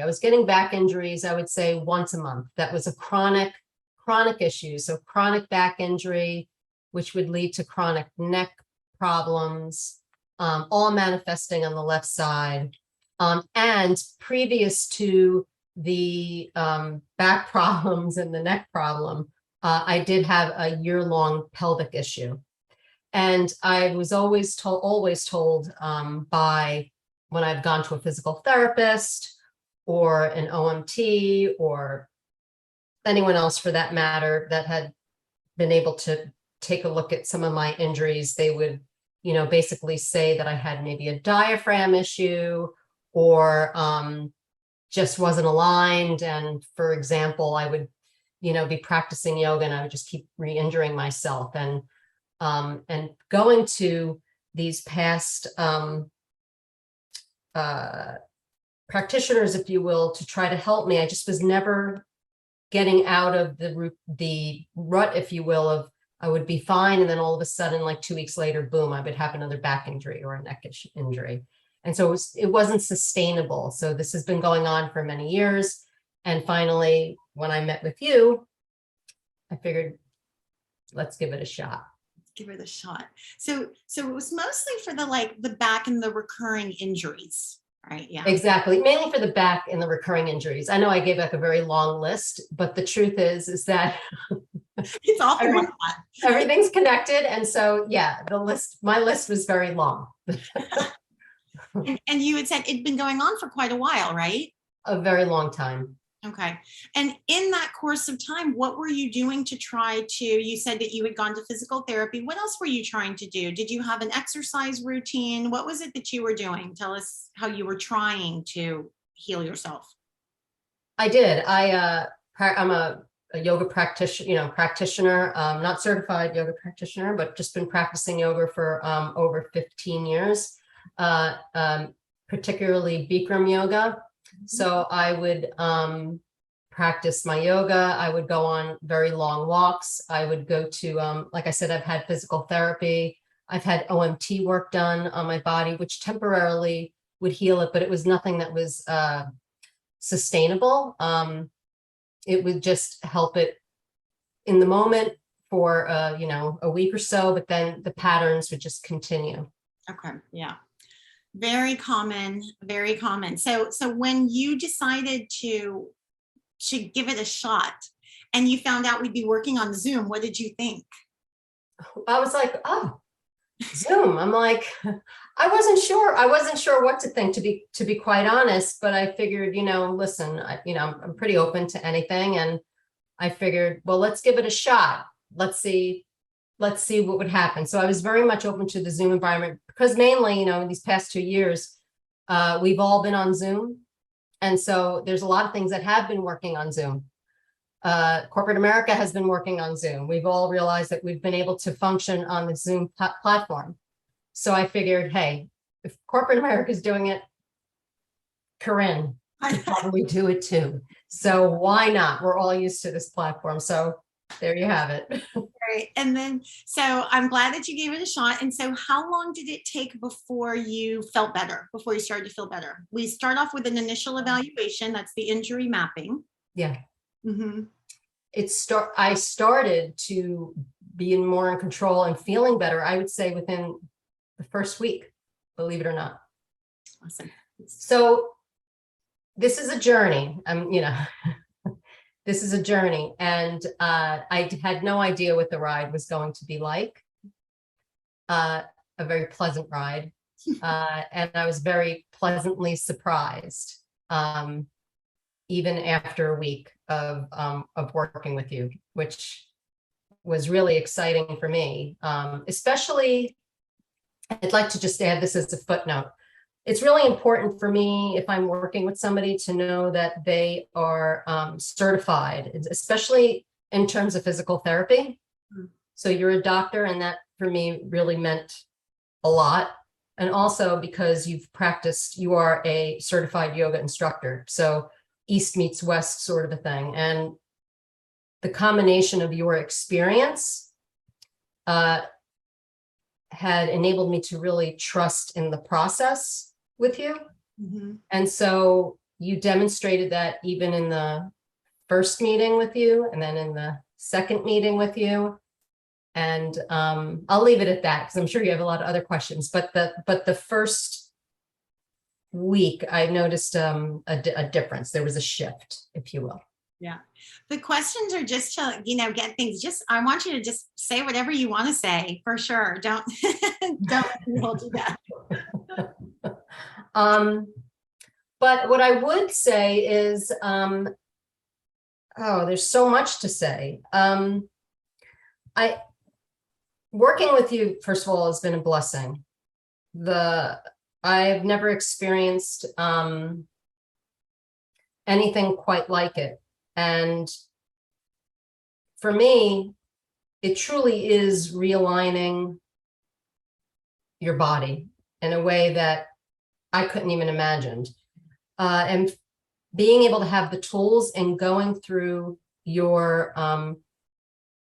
I was getting back injuries, I would say once a month. That was a chronic issue. So chronic back injury, which would lead to chronic neck problems, all manifesting on the left side. And previous to the back problems and the neck problem, I did have a year-long pelvic issue. And I was always told by when I've gone to a physical therapist or an OMT or anyone else for that matter that had been able to take a look at some of my injuries, they would, basically say that I had maybe a diaphragm issue or just wasn't aligned. And for example, I would, be practicing yoga and I would just keep re-injuring myself. And going to these past practitioners, if you will, to try to help me, I just was never getting out of the rut, if you will, of I would be fine. And then all of a sudden, like 2 weeks later, boom, I would have another back injury or a neck injury. And so it wasn't sustainable. So this has been going on for many years. And finally, when I met with you, I figured, let's give it a shot. Give it a shot. So it was mostly for the back and the recurring injuries, right? Yeah. Exactly. Mainly for the back and the recurring injuries. I know I gave like a very long list, but the truth is that it's often like that. Everything's connected. And so, yeah, my list was very long. And you had said it'd been going on for quite a while, right? A very long time. Okay. And in that course of time, what were you doing to try to, you said that you had gone to physical therapy. What else were you trying to do? Did you have an exercise routine? What was it that you were doing? Tell us how you were trying to heal yourself. I did. I'm a yoga practitioner, not certified yoga practitioner, but just been practicing yoga for over 15 years, particularly Bikram yoga. So I would practice my yoga. I would go on very long walks. I would go to, like I said, I've had physical therapy. I've had OMT work done on my body, which temporarily would heal it, but it was nothing that was sustainable. It would just help it in the moment for, a week or so, but then the patterns would just continue. Okay. Yeah. Very common, very common. So when you decided to give it a shot and you found out we'd be working on Zoom, what did you think? I was like, oh, Zoom. I'm like, I wasn't sure what to think, to be quite honest, but I figured, listen, I'm pretty open to anything. And I figured, well, let's give it a shot. Let's see what would happen. So I was very much open to the Zoom environment because mainly, in these past 2 years, we've all been on Zoom. And so there's a lot of things that have been working on Zoom. Corporate America has been working on Zoom. We've all realized that we've been able to function on the Zoom platform. So I figured, hey, if corporate America is doing it, Corinne could probably do it too. So why not? We're all used to this platform. So there you have it. Right. And then, so I'm glad that you gave it a shot. And so how long did it take before you felt better, before you started to feel better? We start off with an initial evaluation. That's the injury mapping. Yeah. Mm-hmm. I started to be more in control and feeling better, I would say within the first week, believe it or not. Awesome. So this is a journey. This is a journey, and I had no idea what the ride was going to be like. A very pleasant ride, and I was very pleasantly surprised, even after a week of working with you, which was really exciting for me. Especially, I'd like to just add this as a footnote. It's really important for me if I'm working with somebody to know that they are certified, especially in terms of physical therapy. Mm-hmm. So you're a doctor, and that for me really meant a lot. And also because you are a certified yoga instructor. So East meets West sort of a thing. And the combination of your experience had enabled me to really trust in the process with you. Mm-hmm. And so you demonstrated that even in the first meeting with you, and then in the second meeting with you. And I'll leave it at that because I'm sure you have a lot of other questions. But the first week, I noticed a difference. There was a shift, if you will. Yeah. The questions are just to, get things, I want you to just say whatever you want to say, for sure. Don't let me hold you back. But what I would say is, there's so much to say. Working with you, first of all, has been a blessing. I've never experienced anything quite like it. And for me, it truly is realigning your body in a way that I couldn't even imagine. And being able to have the tools and going through your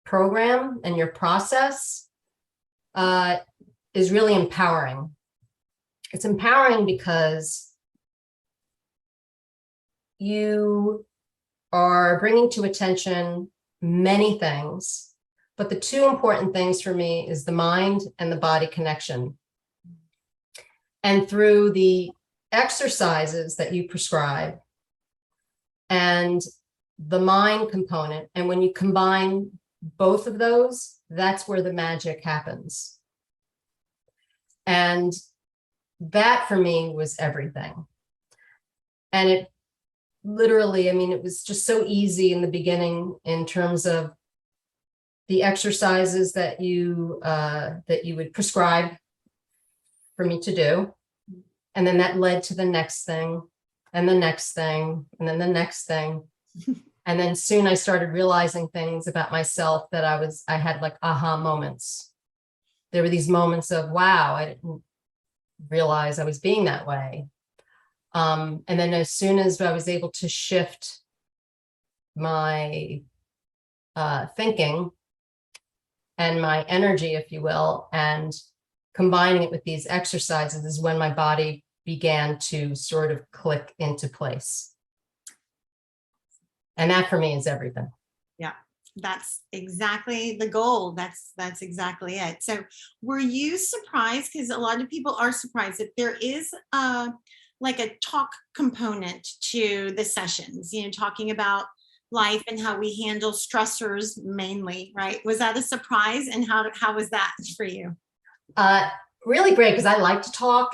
program and your process is really empowering. It's empowering because you are bringing to attention many things, but the two important things for me is the mind and the body connection. And through the exercises that you prescribe and the mind component, and when you combine both of those, that's where the magic happens. And that for me was everything. And it literally, it was just so easy in the beginning in terms of the exercises that you would prescribe for me to do. And then that led to the next thing and the next thing, and then the next thing. And then soon I started realizing things about myself that I had like aha moments. There were these moments of, wow, I didn't realize I was being that way. And then as soon as I was able to shift my thinking and my energy, if you will, and combining it with these exercises is when my body began to sort of click into place. And that for me is everything. Yeah. That's exactly the goal. That's exactly it. So were you surprised? Because a lot of people are surprised that there is like a talk component to the sessions, talking about life and how we handle stressors mainly, right? Was that a surprise? And how was that for you? Really great, because I like to talk,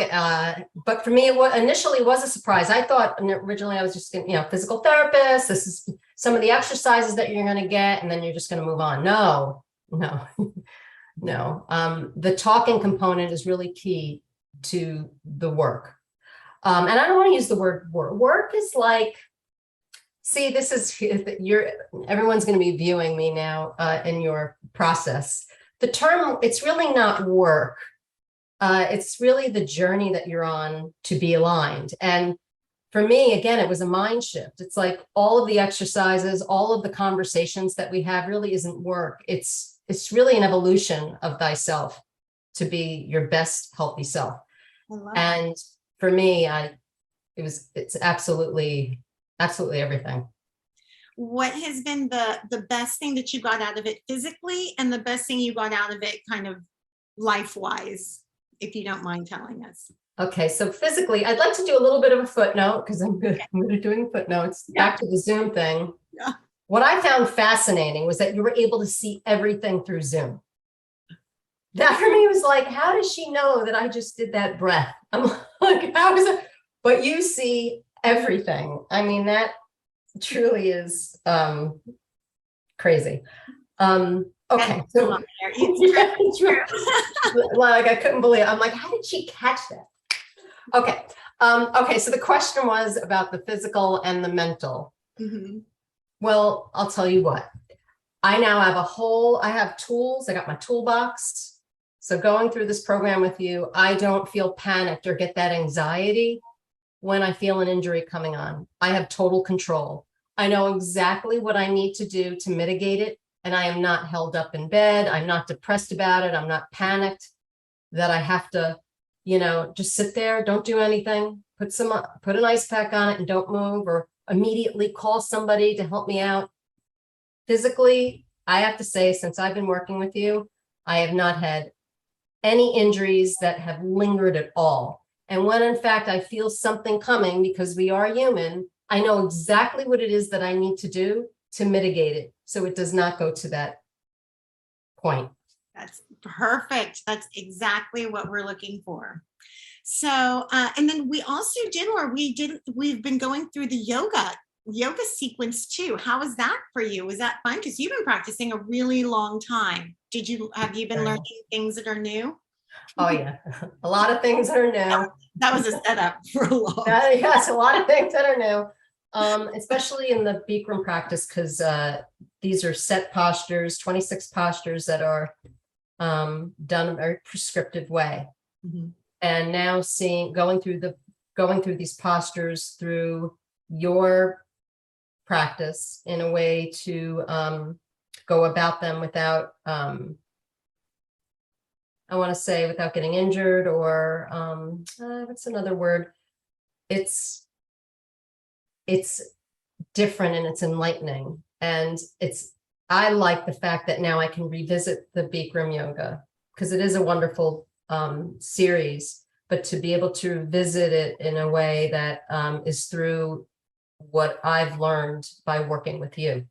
but for me, it initially was a surprise. I thought originally I was just, physical therapist. This is some of the exercises that you're going to get, and then you're just going to move on. No. The talking component is really key to the work. And I don't want to use the word work. Work is like, see, this is, everyone's going to be viewing me now in your process. The term, it's really not work. It's really the journey that you're on to be aligned. And for me, again, it was a mind shift. It's like all of the exercises, all of the conversations that we have really isn't work. It's really an evolution of thyself to be your best healthy self. And for me, it's absolutely everything. What has been the best thing that you got out of it physically, and the best thing you got out of it kind of life-wise, if you don't mind telling us? Okay, so physically, I'd like to do a little bit of a footnote because I'm good at doing footnotes. Yeah. Back to the Zoom thing. Yeah. What I found fascinating was that you were able to see everything through Zoom. That for me was like, how does she know that I just did that breath? I'm like, how is it? But you see everything. That truly is crazy. Okay. So, like I couldn't believe it. I'm like, how did she catch that? Okay. Okay. So the question was about the physical and the mental. Mm-hmm. Well, I'll tell you what. I now have I have tools. I got my toolbox. So going through this program with you, I don't feel panicked or get that anxiety when I feel an injury coming on. I have total control. I know exactly what I need to do to mitigate it. And I am not held up in bed. I'm not depressed about it. I'm not panicked that I have to just sit there, don't do anything, put an ice pack on it and don't move, or immediately call somebody to help me out. Physically, I have to say, since I've been working with you, I have not had any injuries that have lingered at all. And when in fact I feel something coming, because we are human, I know exactly what it is that I need to do to mitigate it, so it does not go to that point. That's perfect. That's exactly what we're looking for. So, and then we also did, we've been going through the yoga sequence too. How was that for you? Was that fun? Because you've been practicing a really long time. Have you been learning things that are new? Oh yeah, a lot of things that are new. That was a setup for a long. Yes, a lot of things that are new, especially in the Bikram practice, because these are set postures, 26 postures that are done in a very prescriptive way. Mm-hmm. And now going through these postures through your practice in a way to go about them without, I want to say, without getting injured, or what's another word? It's different and it's enlightening. And I like the fact that now I can revisit the Bikram yoga, because it is a wonderful series, but to be able to visit it in a way that is through what I've learned by working with you.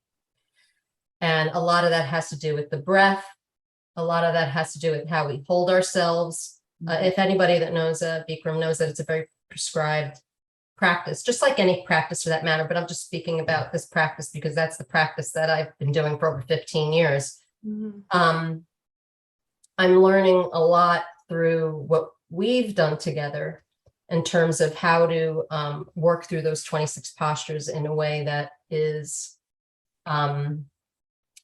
And a lot of that has to do with the breath. A lot of that has to do with how we hold ourselves. If anybody that knows Bikram knows that it's a very prescribed practice, just like any practice for that matter, but I'm just speaking about this practice because that's the practice that I've been doing for over 15 years. Mm-hmm. I'm learning a lot through what we've done together in terms of how to work through those 26 postures in a way that is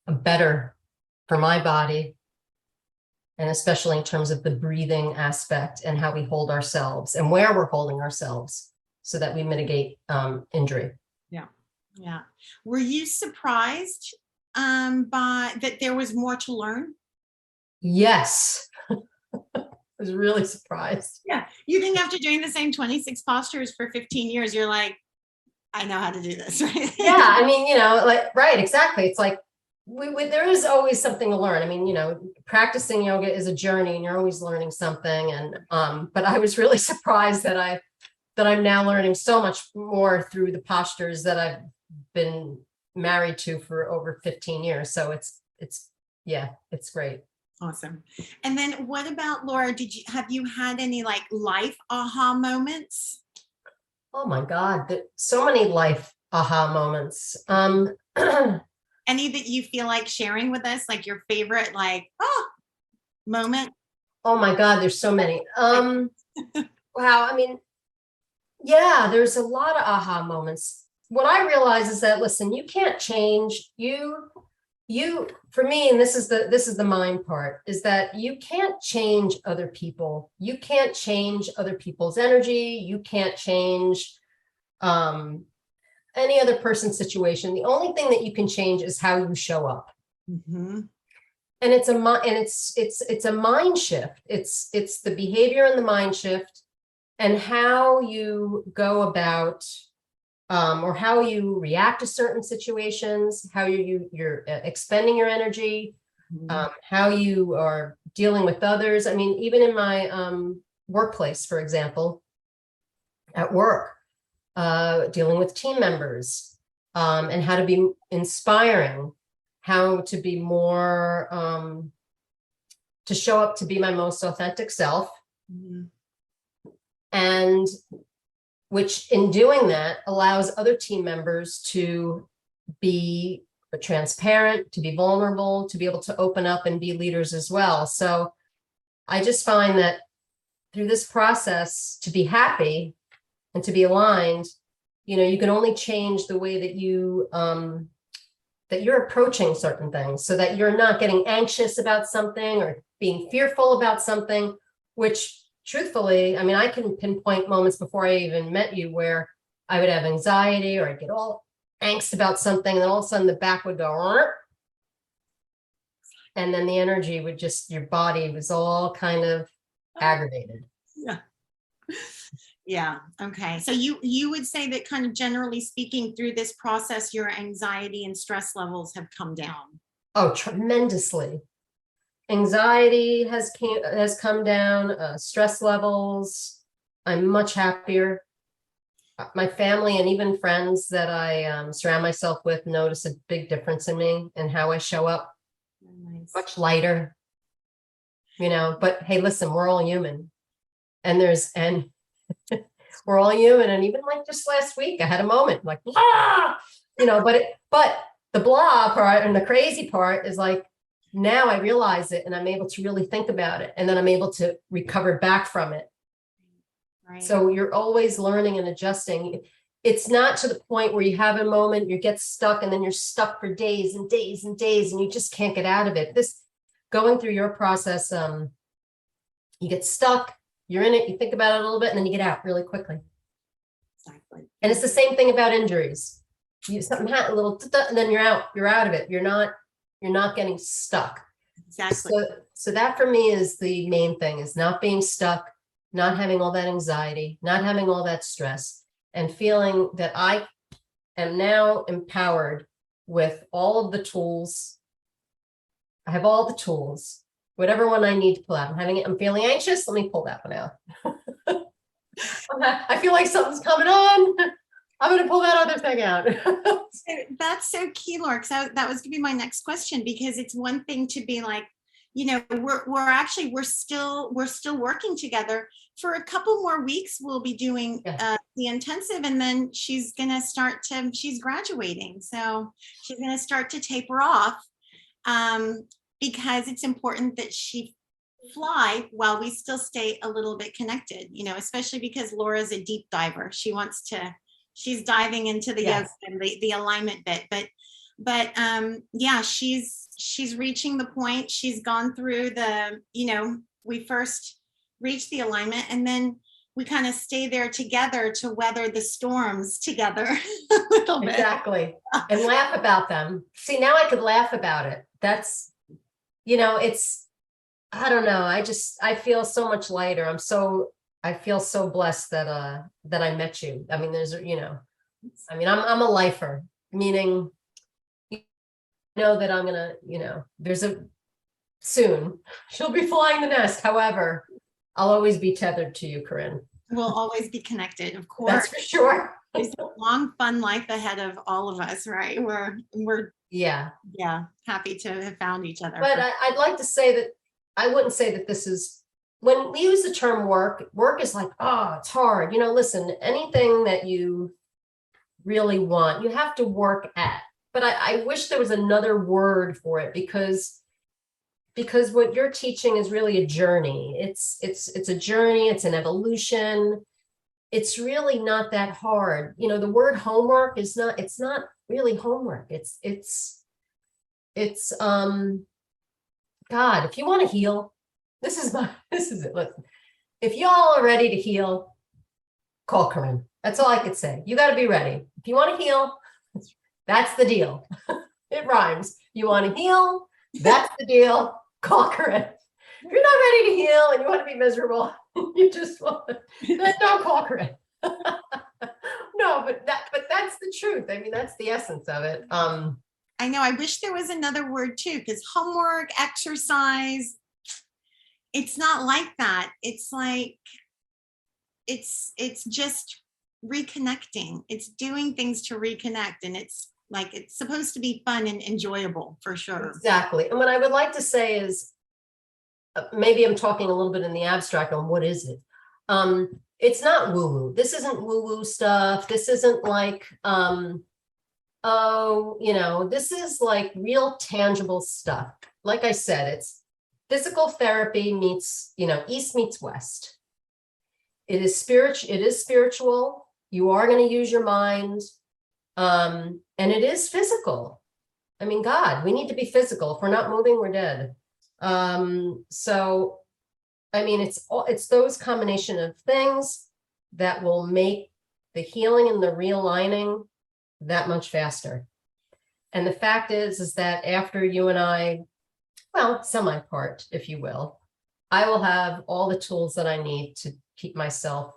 better for my body, and especially in terms of the breathing aspect and how we hold ourselves and where we're holding ourselves so that we mitigate injury. Yeah. Were you surprised by that there was more to learn? Yes. I was really surprised. Yeah. You think after doing the same 26 postures for 15 years, you're like, I know how to do this, right? Yeah. I mean, right, exactly. It's like, there is always something to learn. I mean, practicing yoga is a journey and you're always learning something. And, but I was really surprised that I'm now learning so much more through the postures that I've been married to for over 15 years. So it's great. Awesome. And then what about Laura? Have you had any like life aha moments? Oh my God, so many life aha moments. Any that you feel like sharing with us, like your favorite, moment? Oh my God, there's so many. Wow. I mean, yeah, there's a lot of aha moments. What I realize is that, listen, you can't change for me, and this is the mind part, is that you can't change other people. You can't change other people's energy. You can't change any other person's situation. The only thing that you can change is how you show up. Mm-hmm. And it's a mind shift. It's the behavior and the mind shift, and how you go about or how you react to certain situations, how you're expending your energy, how you are dealing with others. I mean, even in my workplace, for example, at work, dealing with team members, and how to be inspiring, how to be more, to show up to be my most authentic self. Mm-hmm. And which in doing that allows other team members to be transparent, to be vulnerable, to be able to open up and be leaders as well. So I just find that through this process, to be happy and to be aligned, you can only change the way that that you're approaching certain things, so that you're not getting anxious about something or being fearful about something, which truthfully, I mean, I can pinpoint moments before I even met you where I would have anxiety or I'd get all angst about something, and then all of a sudden the back would go, and then the energy would your body was all kind of aggravated. Yeah. Yeah. Okay. So you would say that kind of generally speaking through this process, your anxiety and stress levels have come down. Oh, tremendously. Anxiety has come down, stress levels. I'm much happier. My family and even friends that I surround myself with notice a big difference in me and how I show up. Nice. Much lighter, but hey, listen, we're all human. And we're all human. And even like just last week, I had a moment like, but the blah part and the crazy part is like, now I realize it and I'm able to really think about it. And then I'm able to recover back from it. Right. So you're always learning and adjusting. It's not to the point where you have a moment, you get stuck, and then you're stuck for days and days and days, and you just can't get out of it. This going through your process, you get stuck, you're in it, you think about it a little bit, and then you get out really quickly. Exactly. And it's the same thing about injuries. Something happened, a little, and then you're out of it. You're not getting stuck. Exactly. So that for me is the main thing, is not being stuck, not having all that anxiety, not having all that stress, and feeling that I am now empowered with all of the tools. I have all the tools, whatever one I need to pull out. I'm feeling anxious. Let me pull that one out. I feel like something's coming on. I'm going to pull that other thing out. That's so key, Laura. So that was going to be my next question, because it's one thing to be like, we're still working together for a couple more weeks. We'll be doing the intensive, and then she's graduating. So she's going to start to taper off, because it's important that she fly while we still stay a little bit connected, especially because Laura's a deep diver. She's diving into the yoga and the alignment bit, but yeah, she's reaching the point. She's gone through we first reach the alignment, and then we kind of stay there together to weather the storms together a little bit. Exactly. And laugh about them. See, now I could laugh about it. That's, I don't know. I feel so much lighter. I feel so blessed that I met you. I mean, I'm a lifer, meaning, that I'm gonna, soon she'll be flying the nest. However, I'll always be tethered to you, Corinne. We'll always be connected, of course. That's for sure. There's a long, fun life ahead of all of us, right? We're happy to have found each other. But I'd like to say that I wouldn't say that this is, when we use the term work is like, oh, it's hard. Listen, anything that you really want, you have to work at. But I wish there was another word for it, because what you're teaching is really a journey. It's a journey. It's an evolution. It's really not that hard. The word homework it's not really homework. It's God, if you want to heal, this is it. Listen, if y'all are ready to heal, call Corinne. That's all I could say. You got to be ready. If you want to heal, that's the deal. It rhymes. You want to heal, that's the deal. Call Corinne. If you're not ready to heal and you want to be miserable, you just want then don't call Corinne. No, but that's the truth. I mean, that's the essence of it. I know. I wish there was another word too, because homework, exercise, it's not like that. It's like, it's just reconnecting. It's doing things to reconnect. And it's supposed to be fun and enjoyable, for sure. Exactly. And what I would like to say is, maybe I'm talking a little bit in the abstract on what is it. It's not woo-woo. This isn't woo-woo stuff. This isn't like, this is like real tangible stuff. Like I said, it's physical therapy meets, East meets West. It is spiritual. You are going to use your mind. And it is physical. I mean, God, we need to be physical. If we're not moving, we're dead. So, I mean, it's those combination of things that will make the healing and the realigning that much faster. And the fact is that after you and I, well, semi-part, if you will, I will have all the tools that I need to keep myself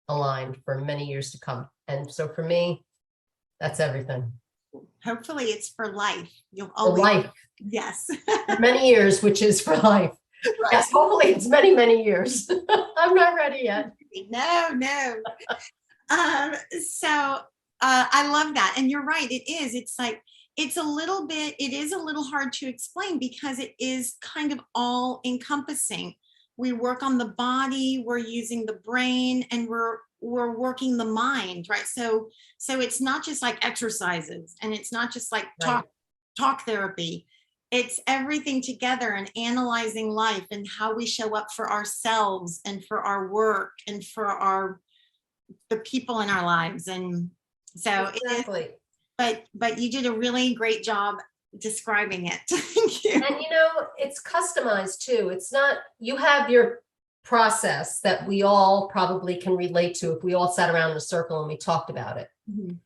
aligned for many years to come. And so for me, that's everything. Hopefully it's for life. You'll For always, life, yes. for many years, which is for life. Right. Yes, hopefully it's many, many years. I'm not ready yet. No, no. So I love that. And you're right. It is. It's like, it is a little hard to explain because it is kind of all encompassing. We work on the body, we're using the brain, and we're working the mind, right? So it's not just like exercises, and it's not just like Right. talk therapy. It's everything together, and analyzing life and how we show up for ourselves and for our work and for the people in our lives. And so it is, Exactly. but you did a really great job describing it. Thank you. And it's customized too. It's not, you have your process that we all probably can relate to if we all sat around in a circle and we talked about it. Mhm.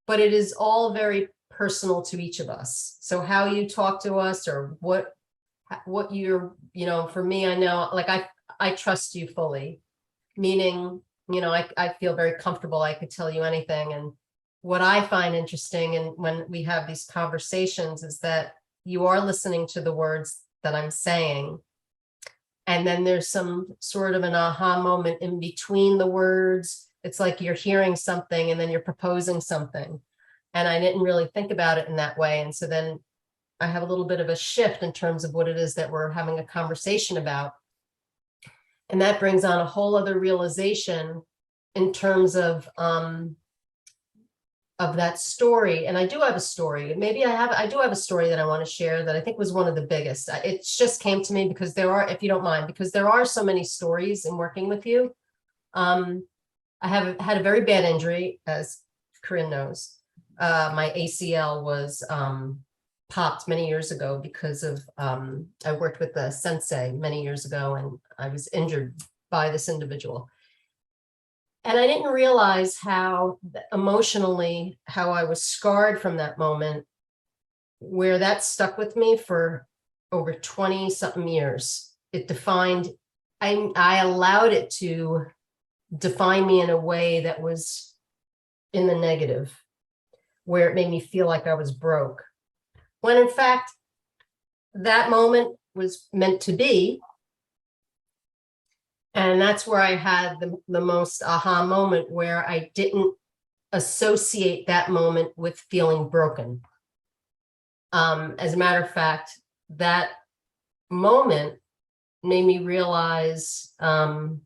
But it is all very personal to each of us. So how you talk to us, or what you're, for me, I know, like I trust you fully, meaning, I feel very comfortable. I could tell you anything. And what I find interesting, and when we have these conversations, is that you are listening to the words that I'm saying. And then there's some sort of an aha moment in between the words. It's like you're hearing something and then you're proposing something. And I didn't really think about it in that way. And so then I have a little bit of a shift in terms of what it is that we're having a conversation about. And that brings on a whole other realization in terms of that story. And I do have a story. Maybe I do have a story that I want to share that I think was one of the biggest. It just came to me because there are, if you don't mind, because there are so many stories in working with you. I have had a very bad injury, as Corinne knows. My ACL was popped many years ago because of, I worked with a sensei many years ago, and I was injured by this individual. And I didn't realize how emotionally, how I was scarred from that moment, where that stuck with me for over 20 something years. It defined, I allowed it to define me in a way that was in the negative, where it made me feel like I was broke. When in fact, that moment was meant to be. And that's where I had the most aha moment, where I didn't associate that moment with feeling broken. As a matter of fact, that moment made me realize so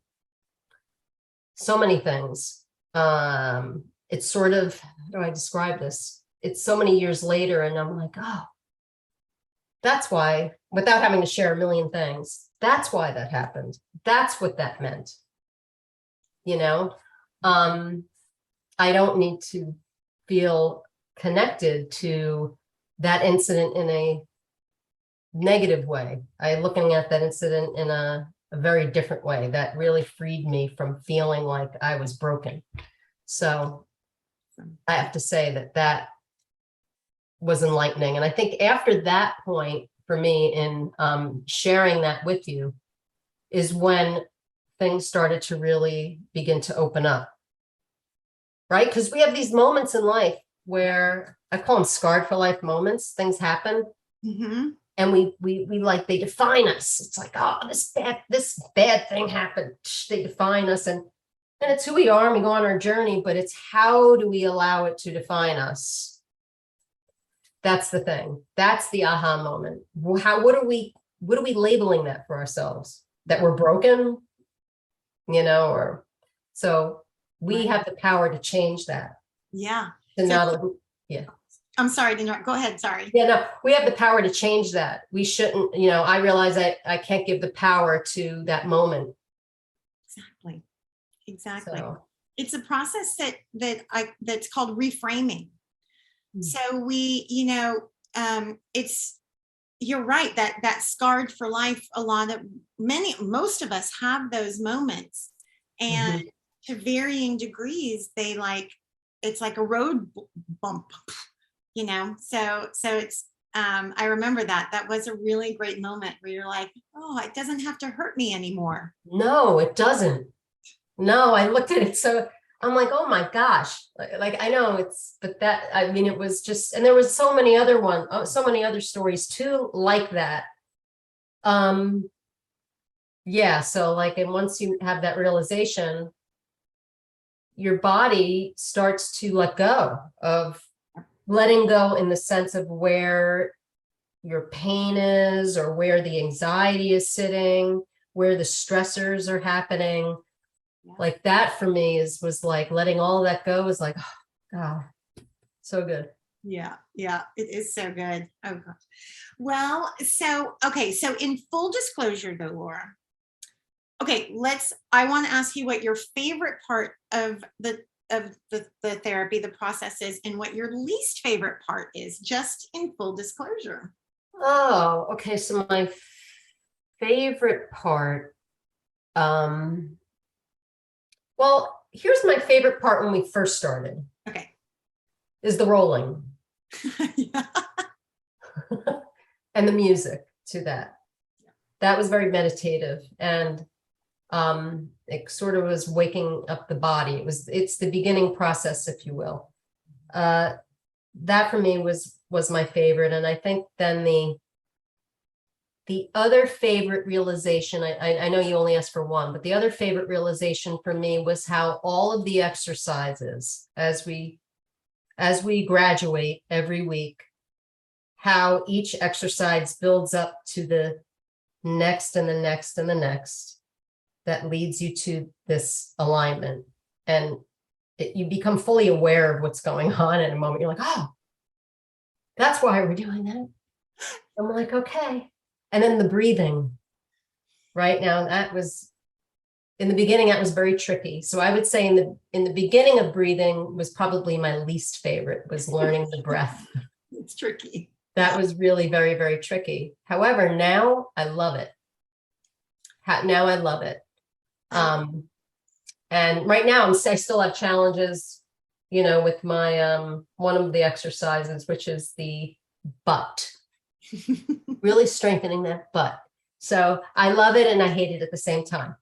many things. It's sort of, how do I describe this? It's so many years later, and I'm like, oh, that's why, without having to share a million things, that's why that happened. That's what that meant. I don't need to feel connected to that incident in a negative way. I'm looking at that incident in a very different way that really freed me from feeling like I was broken. So I have to say that was enlightening. And I think after that point for me in sharing that with you is when things started to really begin to open up. Right? Because we have these moments in life where I call them scarred for life moments. Things happen. Mm-hmm. And we like, they define us. It's like, oh, this bad thing happened. They define us, and it's who we are, and we go on our journey, but it's how do we allow it to define us? That's the thing. That's the aha moment. What are we labeling that for ourselves? That we're broken, or so we have the power to change that. Yeah. To not, yeah. I'm sorry to interrupt. Go ahead. Sorry. Yeah, no, we have the power to change that. We shouldn't, I realize I can't give the power to that moment. Exactly. So. It's a process that's called reframing. Mm. So we, you're right, that scarred for life, most of us have those moments, and to varying degrees, it's like a road bump, so it's, I remember that was a really great moment where you're like, oh, it doesn't have to hurt me anymore. No, it doesn't. No, I looked at it. So I'm like, oh my gosh. Like I know it's, but that, I mean, it was just, and there was so many other so many other stories too, like that. Um, yeah. So like, and once you have that realization, your body starts to let go of letting go in the sense of where your pain is or where the anxiety is sitting, where the stressors are happening. Yeah. Like that for me was like letting all that go is like, oh, God, so good. Yeah, yeah, it is so good. Oh gosh. Well, so okay, so in full disclosure though, Laura. Okay, I want to ask you what your favorite part of the therapy, the process is, and what your least favorite part is, just in full disclosure. Oh, okay. So my favorite part, um, well, here's my favorite part when we first started Okay. is the rolling Yeah. and the music to that. That was very meditative and it sort of was waking up the body. It's the beginning process, if you will. That for me was my favorite. And I think then the other favorite realization, I know you only asked for one, but the other favorite realization for me was how all of the exercises as we graduate every week, how each exercise builds up to the next and the next and the next that leads you to this alignment. And you become fully aware of what's going on in a moment. You're like, oh, that's why we're doing that. I'm like, okay. And then the breathing, right? Now that was in the beginning, that was very tricky. So I would say in the beginning of breathing was probably my least favorite, was learning the breath. It's tricky. That was really very, very tricky. However, now I love it. Now I love it. And right now I still have challenges, with my one of the exercises, which is the butt, really strengthening that butt. So I love it and I hate it at the same time,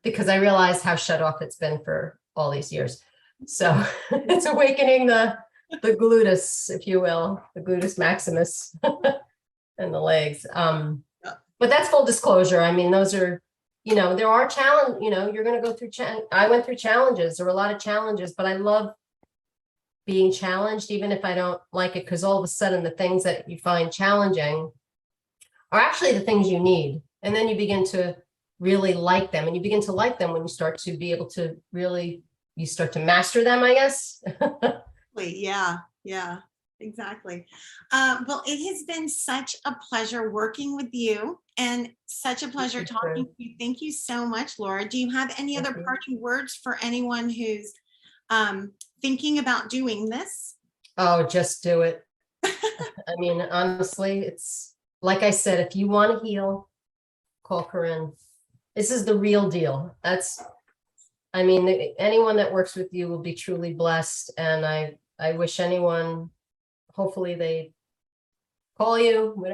because I realized how shut off it's been for all these years. So it's awakening the gluteus, if you will, the gluteus maximus and the legs. But that's full disclosure. I mean, those are, there are challenge, you're going to go through, I went through challenges. There were a lot of challenges, but I love being challenged, even if I don't like it, because all of a sudden the things that you find challenging are actually the things you need. And then you begin to really like them, and you begin to like them when you start to be able to really, you start to master them, I guess. Yeah, yeah, exactly. Well, it has been such a pleasure working with you and such a pleasure talking to you. Thank you so much, Laura. Do you have any other parting words for anyone who's thinking about doing this? Oh, just do it. I mean, honestly, it's like I said, if you want to heal, call Corinne. This is the real deal. I mean, anyone that works with you will be truly blessed. And I wish anyone, hopefully they call you,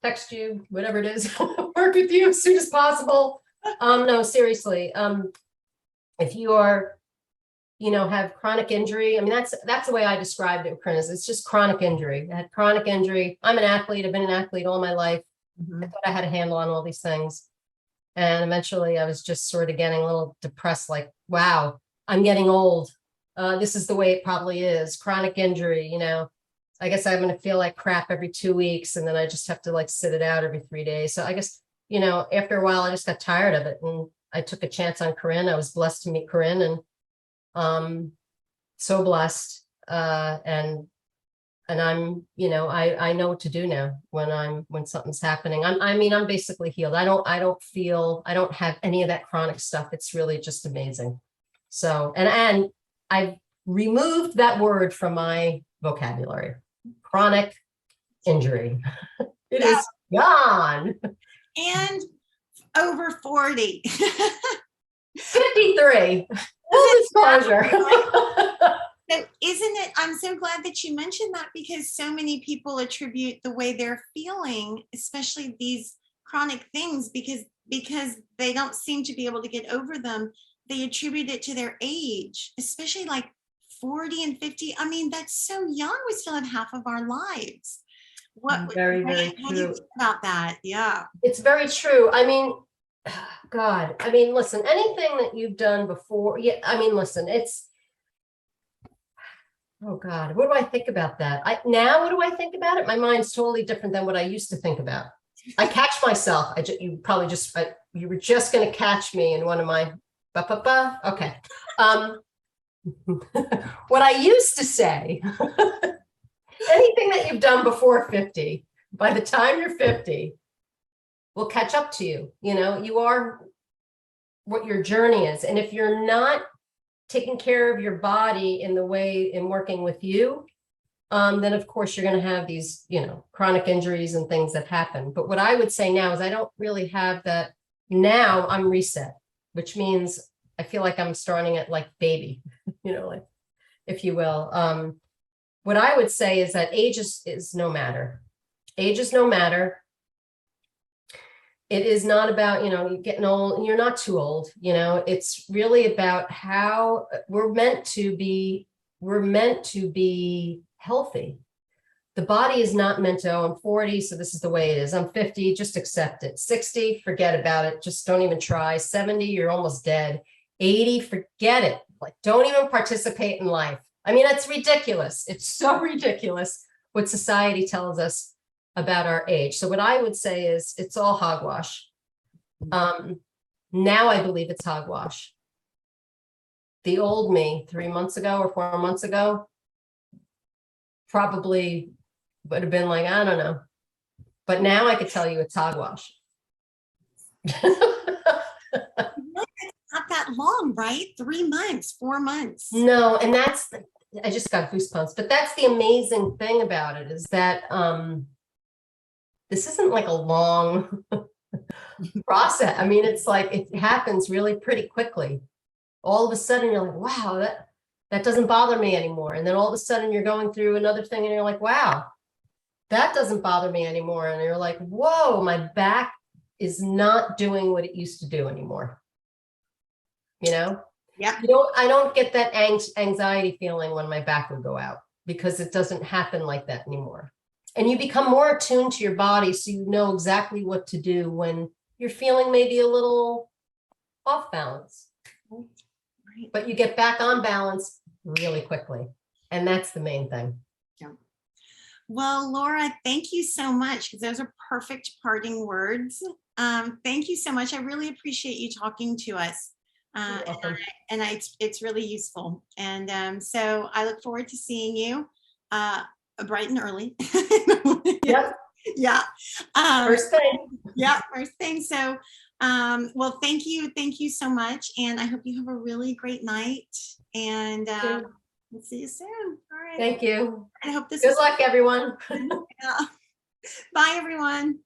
text you, whatever it is, work with you as soon as possible. No, seriously. If you are, have chronic injury, I mean, that's the way I described it, Corinne, is it's just chronic injury. I had chronic injury. I'm an athlete. I've been an athlete all my life. I thought I had a handle on all these things. And eventually I was just sort of getting a little depressed, like, wow, I'm getting old. This is the way it probably is. Chronic injury, I guess I'm going to feel like crap every 2 weeks. And then I just have to like sit it out every 3 days. So I guess, after a while, I just got tired of it. And I took a chance on Corinne. I was blessed to meet Corinne, and so blessed. And I'm, I know what to do now when something's happening. I'm basically healed. I don't have any of that chronic stuff. It's really just amazing. So, and I've removed that word from my vocabulary, chronic injury. It is gone. And over 40. 53. Full disclosure. So isn't it, I'm so glad that you mentioned that, because so many people attribute the way they're feeling, especially these chronic things, because they don't seem to be able to get over them. they attribute it to their age, especially like 40 and 50. I mean, that's so young. We still have half of our lives. Very, What very do you true. think about that? Yeah. It's very true. I mean, God, I mean, listen, anything that you've done before, yeah, I mean, listen, oh God, what do I think about that? Now, what do I think about it? My mind's totally different than what I used to think about. I catch myself. You probably just, you were just going to catch me in one of my, okay. What I used to say, anything that you've done before 50, by the time you're 50, will catch up to you. You know, you are what your journey is. And if you're not taking care of your body in the way in working with you, then of course you're going to have these, you know, chronic injuries and things that happen. But what I would say now is I don't really have that. Now I'm reset, which means I feel like I'm starting at like baby, you know, like, if you will. What I would say is that age is no matter. Age is no matter. It is not about, you know, you're getting old and you're not too old, you know, it's really about how we're meant to be healthy. The body is not meant to, oh, I'm 40, so this is the way it is. I'm 50, just accept it. 60, forget about it. Just don't even try. 70, you're almost dead. 80, forget it. Like, don't even participate in life. I mean, it's ridiculous. It's so ridiculous what society tells us about our age. So what I would say is it's all hogwash. Now I believe it's hogwash. The old me 3 months ago or 4 months ago probably would have been like, I don't know. But now I could tell you it's hogwash. Not that long, right? 3 months, 4 months. No, and I just got goosebumps, but that's the amazing thing about it is that this isn't like a long process. I mean, it's like it happens really pretty quickly. All of a sudden you're like, wow, that doesn't bother me anymore. And then all of a sudden you're going through another thing and you're like, wow, that doesn't bother me anymore. And you're like, whoa, my back is not doing what it used to do anymore. You know? Yeah. I don't get that anxiety feeling when my back would go out because it doesn't happen like that anymore. And you become more attuned to your body so you know exactly what to do when you're feeling maybe a little off balance. Right. But you get back on balance really quickly. And that's the main thing. Yeah. Well, Laura, thank you so much because those are perfect parting words. Thank you so much. I really appreciate you talking to us. It's really useful. And so I look forward to seeing you bright and early. Yep. Yeah. First thing. Yeah, first thing. So well, thank you so much. And I hope you have a really great night. And we'll see you soon. All right. Thank you. I hope this Good luck, everyone. Yeah. Bye, everyone.